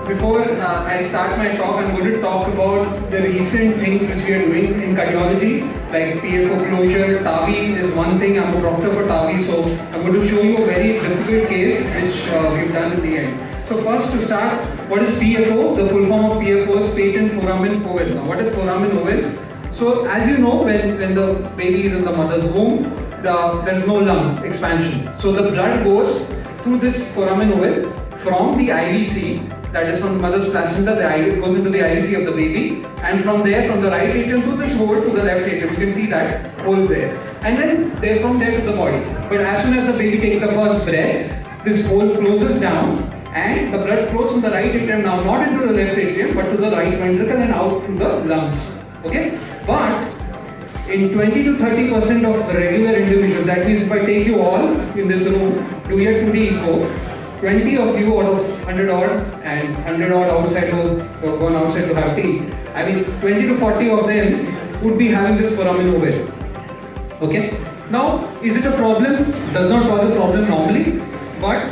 Before I start my talk, I'm going to talk about the recent things which we are doing in cardiology, like PFO closure. TAVI is one thing. I'm a proctor for TAVI, so I'm going to show you a very difficult case which we've done at the end. So first to start, what is PFO? The full form of PFO is patent foramen oval. Now what is foramen oval? So as you know, when the baby is in the mother's womb, there's no lung expansion. So the blood goes through this foramen oval from the IVC, that is from the mother's placenta, it goes into the IVC of the baby, and from there, from the right atrium to this hole to the left atrium, you can see that hole there. And then from there to the body. But as soon as the baby takes the first breath, this hole closes down and the blood flows from the right atrium now not into the left atrium but to the right ventricle and out in the lungs. Okay? But in 20 to 30% of regular individuals, that means if I take you all in this room, do your 2D echo, 20 of you out of 100 odd and 100 odd outside who have gone outside to have tea, I mean 20 to 40 of them would be having this foramen oval. Okay? Now, is it a problem? Does not cause a problem normally, but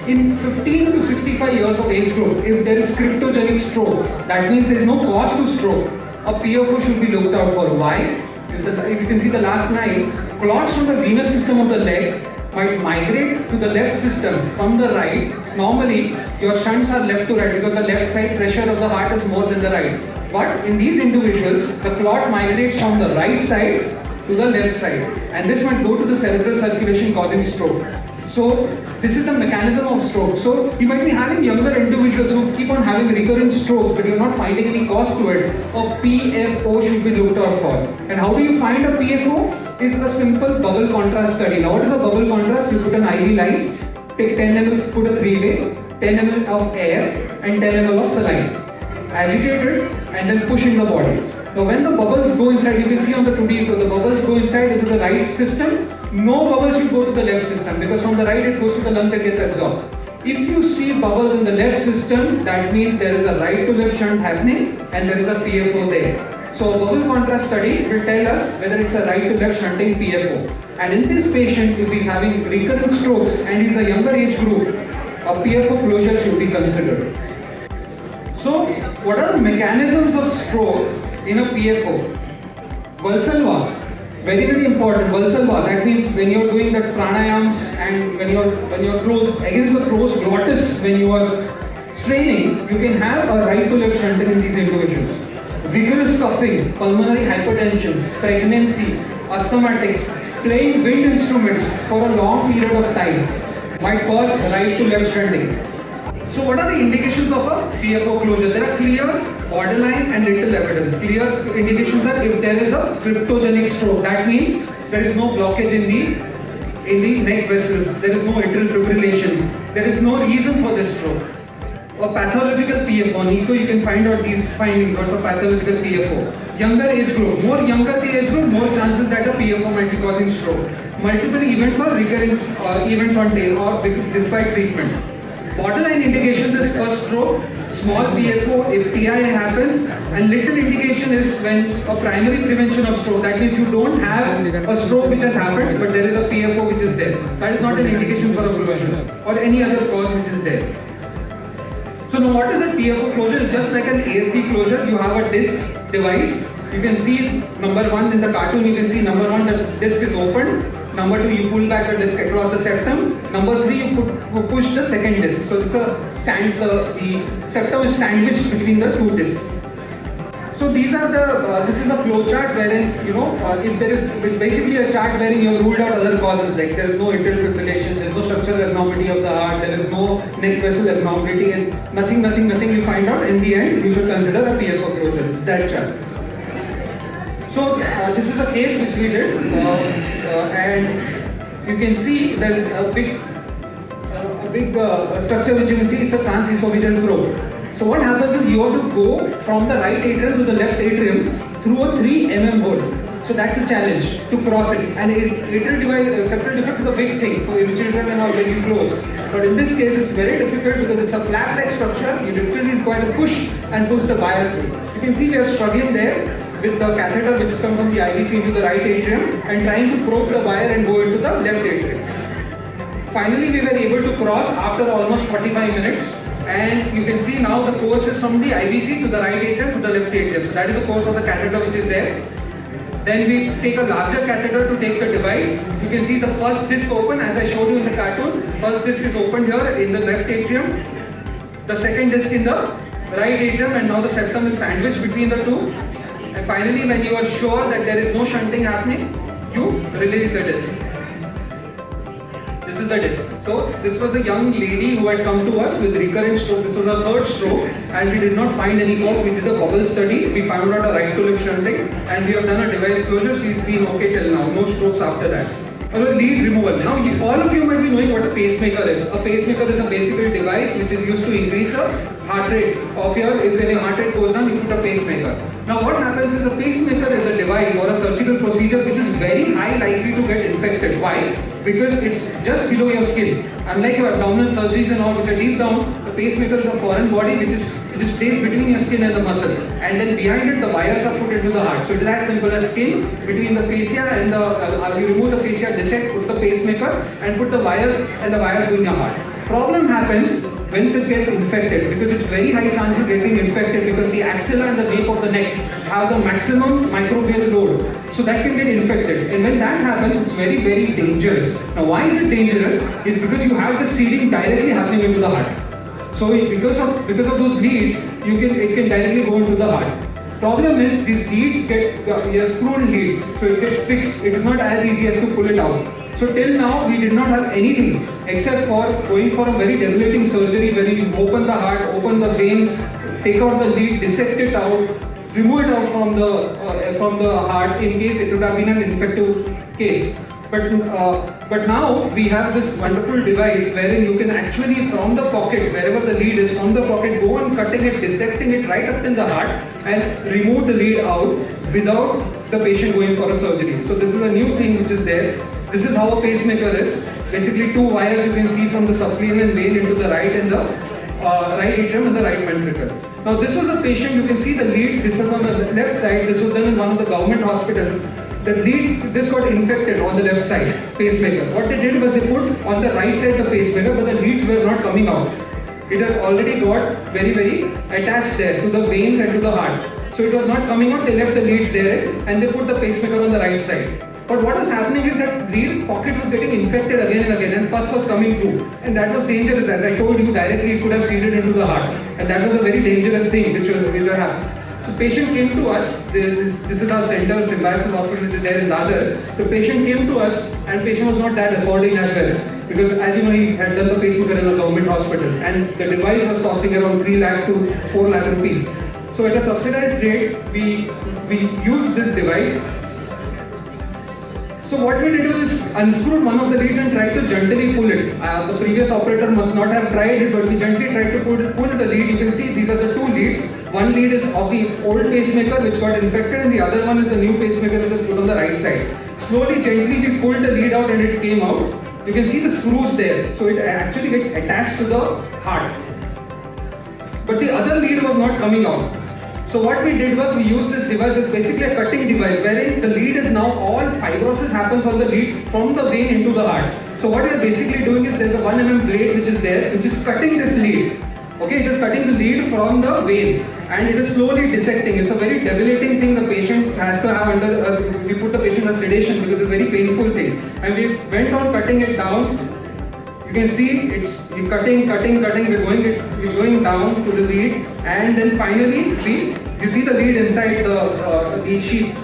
in 15 to 65 years of age group, if there is cryptogenic stroke, that means there is no cause to stroke, a PFO should be looked out for. Why? If you can see the last line, clots from the venous system of the leg might migrate to the left system from the right. Normally, your shunts are left to right because the left side pressure of the heart is more than the right. But in these individuals, the clot migrates from the right side to the left side, and this might go to the cerebral circulation causing stroke. So this is the mechanism of stroke. So you might be having younger individuals who keep on having recurrent strokes, but you're not finding any cause to it. A PFO should be looked out for. And how do you find a PFO? Is a simple bubble contrast study. Now what is a bubble contrast? You put an IV line, take 10 ml, put a 3-way, 10 ml of air and 10 ml of saline. Agitate it and then push in the body. Now when the bubbles go inside, you can see on the 2D, the bubbles go inside into the right system. No bubbles should go to the left system because from the right it goes to the lungs and gets absorbed. If you see bubbles in the left system, that means there is a right to left shunt happening and there is a PFO there. So a bubble contrast study will tell us whether it's a right to left shunting PFO. And in this patient, if he's having recurrent strokes and he's a younger age group, a PFO closure should be considered. So what are the mechanisms of stroke in a PFO? Valsalva. Very, very important. Valsalva, that means when you're doing that pranayams and when you're close against the closed glottis, when you are straining, you can have a right to left shunting in these individuals. Vigorous coughing, pulmonary hypertension, pregnancy, asthmatics, playing wind instruments for a long period of time might cause right to left shunting. So what are the indications of a PFO closure? There are clear, borderline and little evidence. Clear indications are if there is a cryptogenic stroke. That means there is no blockage in the neck vessels. There is no atrial fibrillation. There is no reason for this stroke. A pathological PFO. On ECO you can find out these findings. What's a pathological PFO? Younger age group. More younger the age group, more chances that a PFO might be causing stroke. Multiple events or recurring events on tail or despite treatment. Borderline indications is first stroke, small PFO if TI happens, and little indication is when a primary prevention of stroke. That means you don't have a stroke which has happened, but there is a PFO which is there. That is not an indication for a closure or any other cause which is there. So now what is a PFO closure? It's just like an ASD closure. You have a disc device. You can see number 1 in the cartoon, you can see number 1, the disc is open. Number 2, you pull back the disc across the septum. Number 3, you push the second disc. So it's the septum is sandwiched between the two discs. So these are this is a flow chart wherein, it's basically a chart wherein you have ruled out other causes, like there is no atrial fibrillation, there is no structural abnormality of the heart, there is no neck vessel abnormality, and nothing you find out. In the end, you should consider a PFO closure. It's that chart. So this is a case which we did, and you can see there's a big structure which you can see. It's a transesophageal probe. So what happens is you have to go from the right atrium to the left atrium through a 3 mm hole. So that's a challenge to cross it. And atrial septal defect is a big thing for children and are very close. But in this case, it's very difficult because it's a flap-like structure. You literally require to push and push the wire through. You can see we are struggling there with the catheter which is coming from the IVC into the right atrium and trying to probe the wire and go into the left atrium. Finally, we were able to cross after almost 45 minutes. And you can see now the course is from the IVC to the right atrium to the left atrium. So that is the course of the catheter which is there. Then we take a larger catheter to take the device. You can see the first disc open as I showed you in the cartoon. First disc is opened here in the left atrium. The second disc in the right atrium, and now the septum is sandwiched between the two. And finally, when you are sure that there is no shunting happening, you release the disc. This is the disc. So this was a young lady who had come to us with recurrent stroke. This was her third stroke, and we did not find any cause. We did a bubble study. We found out a right to left shunting, and we have done a device closure. She's been okay till now. No strokes after that. Lead removal. Now, all of you might be knowing what a pacemaker is. A pacemaker is a basic device which is used to increase the heart rate of your. If your heart rate goes down, you put a pacemaker. Now, what happens is a pacemaker is a device or a surgical procedure which is very high likely to get infected. Why? Because it's just below your skin. Unlike your abdominal surgeries and all, which are deep down, the pacemaker is a foreign body which is placed between your skin and the muscle, and then behind it the wires are put into the heart. So it is as simple as skin between the fascia and the you remove the fascia, dissect, put the pacemaker, and put the wires, and the wires go in your heart. Problem happens once it gets infected, because it's very high chance of getting infected because the axilla and the nape of the neck have the maximum microbial load, so that can get infected. And when that happens, it's very, very dangerous. Now, why is it dangerous? Is because you have the seeding directly happening into the heart. So because of those leads, it can directly go into the heart. Problem is these leads get screwed leads, so it gets fixed. It is not as easy as to pull it out. So till now we did not have anything except for going for a very debilitating surgery where you open the heart, open the veins, take out the lead, dissect it out, remove it out from the heart in case it would have been an infective case. But now we have this wonderful device wherein you can actually from the pocket, wherever the lead is, from the pocket go on cutting it, dissecting it right up in the heart and remove the lead out without the patient going for a surgery. So this is a new thing which is there. This is how a pacemaker is. Basically 2 wires you can see from the subclavian vein into the right and the right atrium and the right ventricle. Now this was a patient, you can see the leads, this is on the left side, this was done in one of the government hospitals. The lead, this got infected on the left side, pacemaker. What they did was they put on the right side the pacemaker, but the leads were not coming out. It had already got very, very attached there to the veins and to the heart. So it was not coming out, they left the leads there and they put the pacemaker on the right side. But what was happening is that lead pocket was getting infected again and again and pus was coming through. And that was dangerous. As I told you, directly it could have seeded into the heart. And that was a very dangerous thing which will happen. So patient came to us, this is our center, Symbiosis Hospital, which is there in Dadar. The patient came to us and patient was not that affording as well. Because as you know, he had done the pacemaker in a government hospital and the device was costing around 3 lakh to 4 lakh rupees. So at a subsidized rate, we used this device. So what we did was unscrewed one of the leads and tried to gently pull it. The previous operator must not have tried it, but we gently tried to pull the lead. You can see these are the 2 leads. One lead is of the old pacemaker which got infected and the other one is the new pacemaker which is put on the right side. Slowly, gently we pulled the lead out and it came out. You can see the screws there. So it actually gets attached to the heart. But the other lead was not coming out. So what we did was we used this device as basically a cutting device wherein the lead is now all fibrosis happens on the lead from the vein into the heart. So what we are basically doing is there's a 1 mm blade which is there which is cutting this lead. Okay, it is cutting the lead from the vein and it is slowly dissecting. It's a very debilitating thing the patient has to have under, we put the patient under sedation because it's a very painful thing. And we went on cutting it down. You can see it's cutting, we're going down to the lead and then finally you see the lead inside the lead sheath.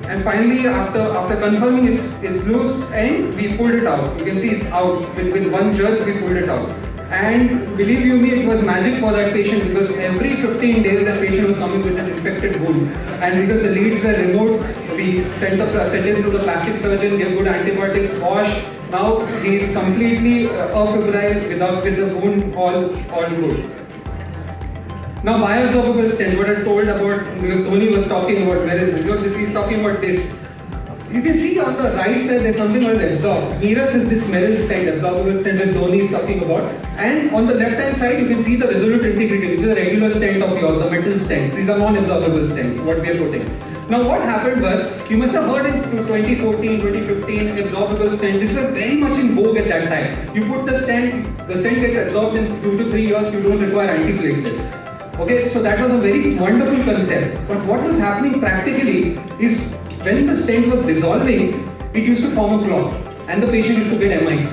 And finally after confirming it's loose and we pulled it out. You can see it's out. With one jerk we pulled it out. And believe you me, it was magic for that patient because every 15 days that patient was coming with an infected wound. And because the leads were removed, we sent him to the plastic surgeon, gave good antibiotics, wash. Now he is completely afebrile with the wound all good. Now bioabsorbable stents, what I told about, because Tony was talking about he's talking about this. You can see on the right side there's something called absorb. Nearest is this metal stent, absorbable stent as Dhoni is talking about. And on the left hand side you can see the resolute integrity, which is a regular stent of yours, the metal stents. These are non-absorbable stents, what we are putting. Now what happened was, you must have heard in 2014, 2015, absorbable stent. This was very much in vogue at that time. You put the stent gets absorbed in 2 to 3 years, you don't require antiplatelets. Okay, so that was a very wonderful concept. But what was happening practically is, when the stent was dissolving, it used to form a clot and the patient used to get MIs.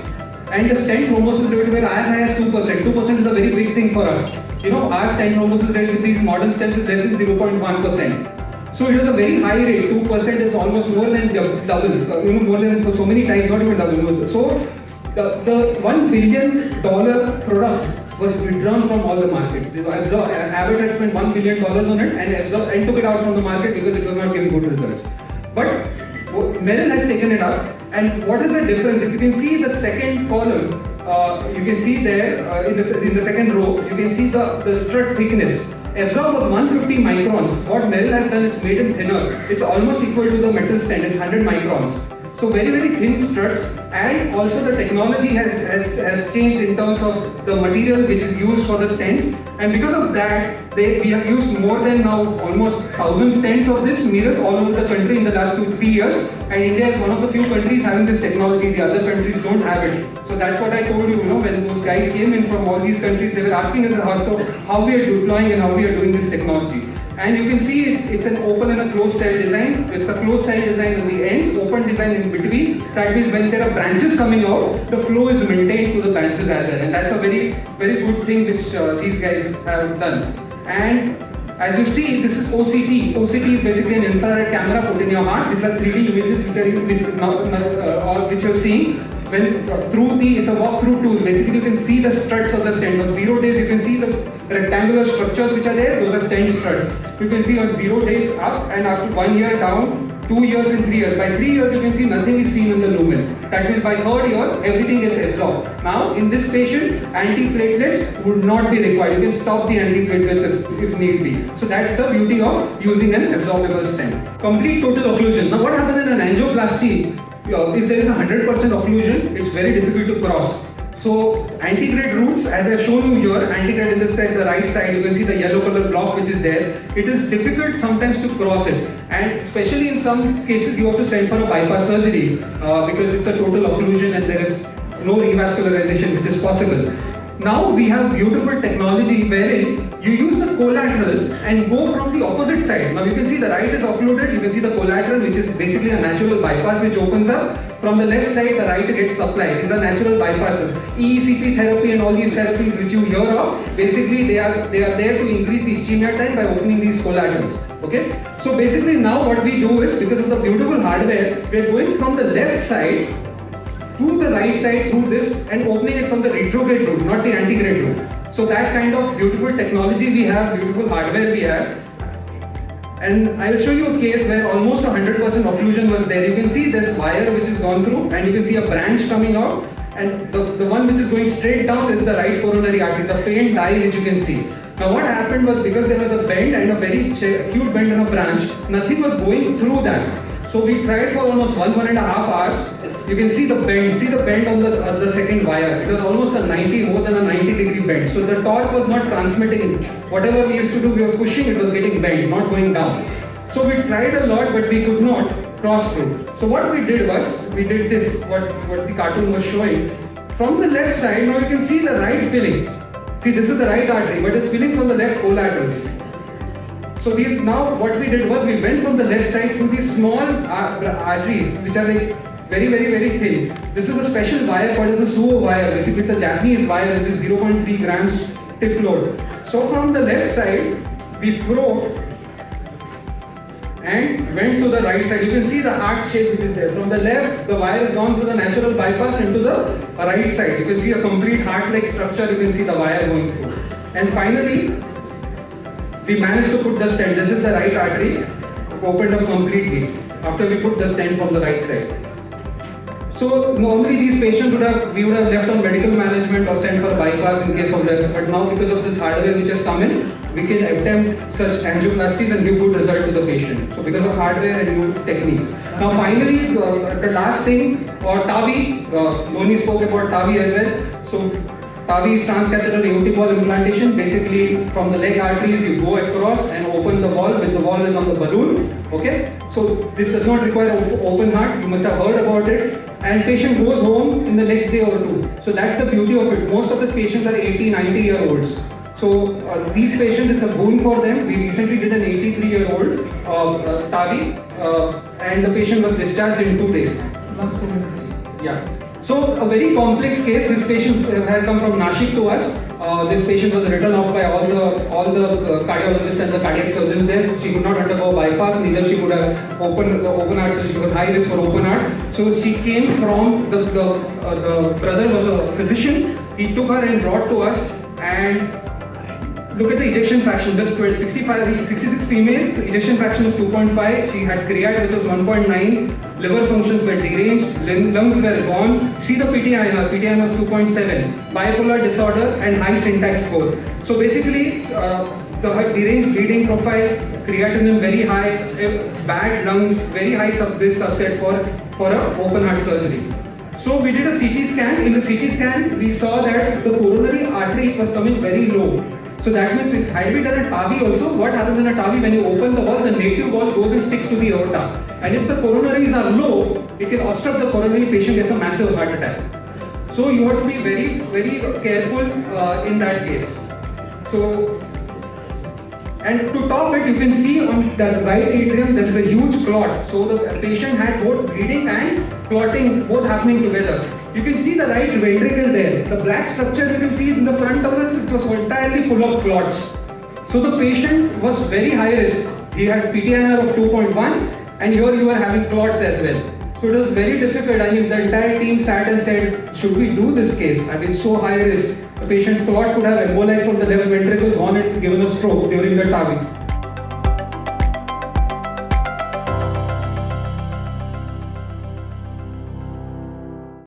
And the stent thrombosis rate were as high as 2%. 2% is a very big thing for us. You know, our stent thrombosis rate with these modern stents is less than 0.1%. So it was a very high rate. 2% is almost more than double. More than so many times, not even double. So the $1 billion product was withdrawn from all the markets. Abbott had spent $1 billion on it and took it out from the market because it was not giving good results. But Merrill has taken it up, and what is the difference? If you can see the second column, you can see there in the second row, you can see the strut thickness. Absorb was 150 microns. What Merrill has done, it's made it thinner. It's almost equal to the metal stent. It's 100 microns. So very, very thin struts, and also the technology has changed in terms of the material which is used for the stents, and because of that, we have used more than now almost 1,000 stents of this mirrors all over the country in the last 2-3 years, and India is one of the few countries having this technology. The other countries don't have it. So that's what I told you, when those guys came in from all these countries, they were asking us how we are deploying and how we are doing this technology. And you can see it's an open and a closed cell design. It's a closed cell design in the ends, open design in between. That means when there are branches coming out, the flow is maintained to the branches as well. And that's a very, very good thing which these guys have done. And as you see, this is OCT. OCT is basically an infrared camera put in your heart. These are 3D images which you're seeing. It's a walkthrough tool. Basically, you can see the struts of the stent. On 0 days, you can see the rectangular structures which are there. Those are stent struts. You can see on 0 days up, and after 1 year down, 2 years and 3 years. By 3 years, you can see nothing is seen in the lumen. That means by 3rd year, everything gets absorbed. Now, in this patient, antiplatelets would not be required. You can stop the antiplatelets if need be. So that's the beauty of using an absorbable stent. Complete total occlusion. Now, what happens in an angioplasty? If there is 100% occlusion, it's very difficult to cross. So antegrade roots, as I've shown you here, antegrade in this side, the right side, you can see the yellow color block which is there. It is difficult sometimes to cross it, and especially in some cases you have to send for a bypass surgery because it's a total occlusion and there is no revascularization which is possible. Now we have beautiful technology wherein you use the collaterals and go from the opposite side. Now you can see the right is occluded, you can see the collateral which is basically a natural bypass which opens up. From the left side, the right gets supplied. These are natural bypasses. EECP therapy and all these therapies which you hear of, basically they are there to increase the ischemia time by opening these collaterals. Okay? So basically now what we do is, because of the beautiful hardware, we are going from the left side to the right side through this and opening it from the retrograde route, not the antegrade route. So that kind of beautiful technology we have, beautiful hardware we have. And I will show you a case where almost 100% occlusion was there. You can see this wire which is gone through, and you can see a branch coming out, and the one which is going straight down is the right coronary artery, the faint dye which you can see. Now what happened was, because there was a bend and a very acute bend on a branch, nothing was going through that. So we tried for almost 1.5 hours. You can see the bend on the second wire. It was almost more than a 90-degree bend. So the torque was not transmitting. Whatever we used to do, we were pushing, it was getting bent, not going down. So we tried a lot, but we could not cross through. So what we did was, we did this, what the cartoon was showing. From the left side, now you can see the right filling. See, this is the right artery, but it's filling from the left collaterals. So now what we did was, we went from the left side through these small arteries, which are like very, very, very thin. This is a special wire called as a suo wire. Basically, it's a Japanese wire which is 0.3 grams tip load. So from the left side, we probed and went to the right side. You can see the heart shape which is there. From the left, the wire has gone through the natural bypass into the right side. You can see a complete heart-like structure. You can see the wire going through. And finally, we managed to put the stent. This is the right artery, opened up completely after we put the stent from the right side. So normally these patients we would have left on medical management or sent for a bypass in case of this. But now because of this hardware which has come in, we can attempt such angioplasties and give good result to the patient. So because of hardware and new techniques. Now finally, the last thing, TAVI. Dhoni spoke about TAVI as well. So TAVI is transcatheter aortic valve implantation. Basically, from the leg arteries, you go across and open the valve, with the valve is on the balloon. Okay, so this does not require open heart. You must have heard about it. And patient goes home in the next day or two. So that's the beauty of it. Most of the patients are 80, 90-year-olds. So these patients, it's a boon for them. We recently did an 83-year-old TAVI, and the patient was discharged in 2 days. Last 4 minutes. Yeah. So a very complex case. This patient had come from Nashik to us. This patient was written off by all the cardiologists and the cardiac surgeons there. She could not undergo bypass, neither she could have open heart surgery. She was high risk for open heart. So she came from the brother was a physician. He took her and brought to us, and look at the ejection fraction. Just 66 female, the ejection fraction was 2.5. She had creat which was 1.9. Liver functions were deranged, lungs were gone. See the PTINR. PTINR was 2.7. Bipolar disorder and high syntax score. So basically, the deranged bleeding profile, creatinine very high, bad lungs, very high this subset for a open heart surgery. So we did a CT scan. In the CT scan, we saw that the coronary artery was coming very low. So that means had we done a TAVI also, what happens in a TAVI, when you open the valve, the native valve goes and sticks to the aorta. And if the coronaries are low, it can obstruct the coronary, patient gets a massive heart attack. So you have to be very, very careful in that case. So, and to top it, you can see on the right atrium there is a huge clot. So the patient had both bleeding and clotting both happening together. You can see the right ventricle there. The black structure you can see in the front of this, it was entirely full of clots. So the patient was very high risk. He had PTINR of 2.1, and here you are having clots as well. So it was very difficult. I mean, the entire team sat and said, should we do this case? I mean, so high risk. The patient's clot could have embolized from the left ventricle, gone and given a stroke during the TAVI.